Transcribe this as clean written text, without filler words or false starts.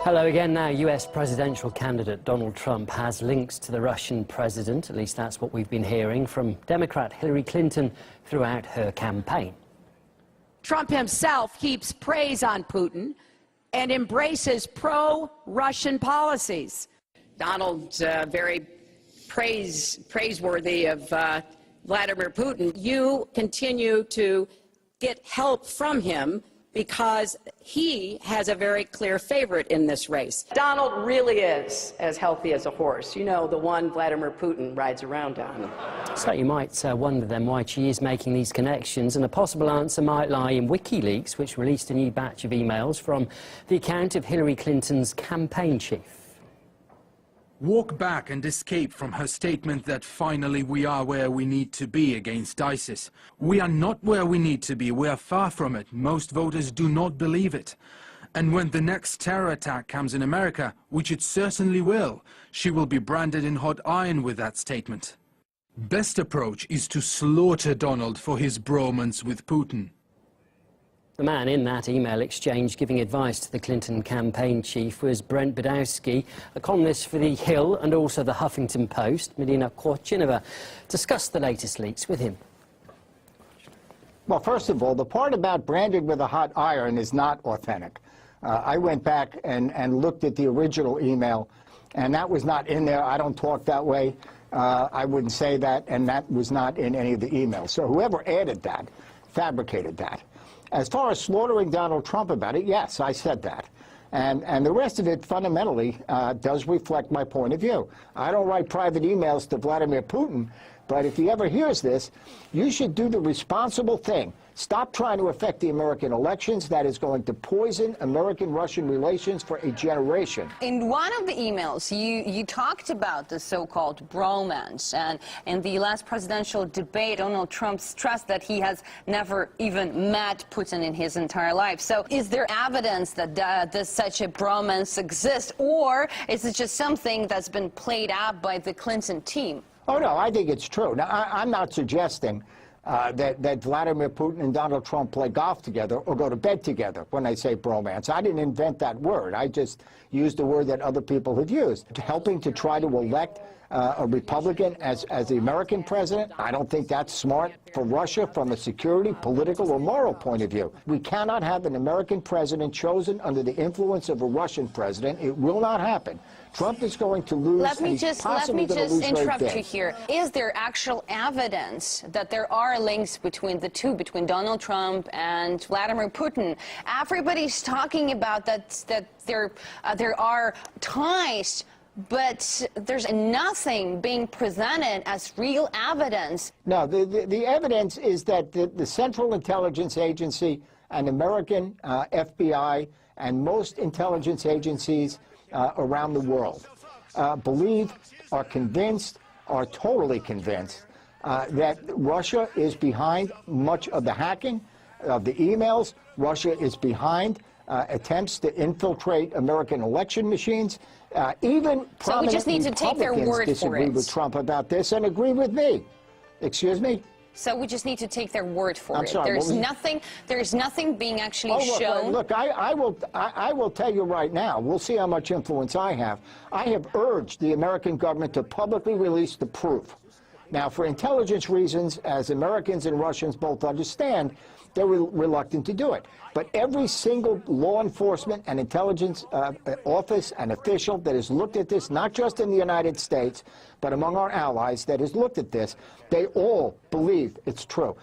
Hello again. Now, US presidential candidate Donald Trump has links to the Russian president. At least that's what we've been hearing from Democrat Hillary Clinton throughout her campaign. Trump himself heaps praise on Putin and embraces pro-Russian policies. Donald's very praiseworthy of Vladimir Putin. You continue to get help from him because he has a very clear favorite in this race. Donald really is as healthy as a horse. You know, the one Vladimir Putin rides around on. So you might wonder then why she is making these connections, and a possible answer might lie in WikiLeaks, which released a new batch of emails from the account of Hillary Clinton's campaign chief. Walk back and escape from her statement that finally we are where we need to be against ISIS. We are not where we need to be. We are far from it. Most voters do not believe it. And when the next terror attack comes in America, which it certainly will, she will be branded in hot iron with that statement. Best approach is to slaughter Donald for his bromance with Putin. The man in that email exchange giving advice to the Clinton campaign chief was Brent Badowski, a columnist for The Hill and also The Huffington Post. Medina Korchinova discussed the latest leaks with him. Well, first of all, the part about branded with a hot iron is not authentic. I went back and looked at the original email, and that was not in there. I don't talk that way. I wouldn't say that, and that was not in any of the emails. So whoever added that fabricated that. As far as slaughtering Donald Trump about it, yes, I said that. And the rest of it fundamentally does reflect my point of view. I don't write private emails to Vladimir Putin, but if he ever hears this, you should do the responsible thing. Stop trying to affect the American elections. That is going to poison American-Russian relations for a generation. In one of the emails, you talked about the so-called bromance, and in the last presidential debate, Donald Trump stressed that he has never even met Putin in his entire life. So is there evidence that such a bromance exists, or is it just something that's been played out by the Clinton team? Oh, no, I think it's true. Now, I'm not suggesting that Vladimir Putin and Donald Trump play golf together or go to bed together when I say bromance. I didn't invent that word. I just used a word that other people have used. Helping to try to elect a Republican as the American president, I don't think that's smart for Russia from a security, political, or moral point of view. We cannot have an American president chosen under the influence of a Russian president. It will not happen. Trump is going to lose. Let me just interrupt you here. Is there actual evidence that there are links between the two, between Donald Trump and Vladimir Putin? Everybody's talking about that there are ties, but there's nothing being presented as real evidence. No, the evidence is that the Central Intelligence Agency and American FBI and most intelligence agencies around the world believe, are convinced, are totally convinced that Russia is behind much of the hacking of the emails. Russia is behind attempts to infiltrate American election machines. Even so we just need to take their word disagree with Trump about this and agree with me. Excuse me? So we just need to take their word for I'm it. sorry, There's nothing being actually shown. Look, I will tell you right now, we'll see how much influence I have. I have urged the American government to publicly release the proof. Now, for intelligence reasons, as Americans and Russians both understand, they're reluctant to do it. But every single law enforcement and intelligence office and official that has looked at this, not just in the United States, but among our allies that has looked at this, they all believe it's true.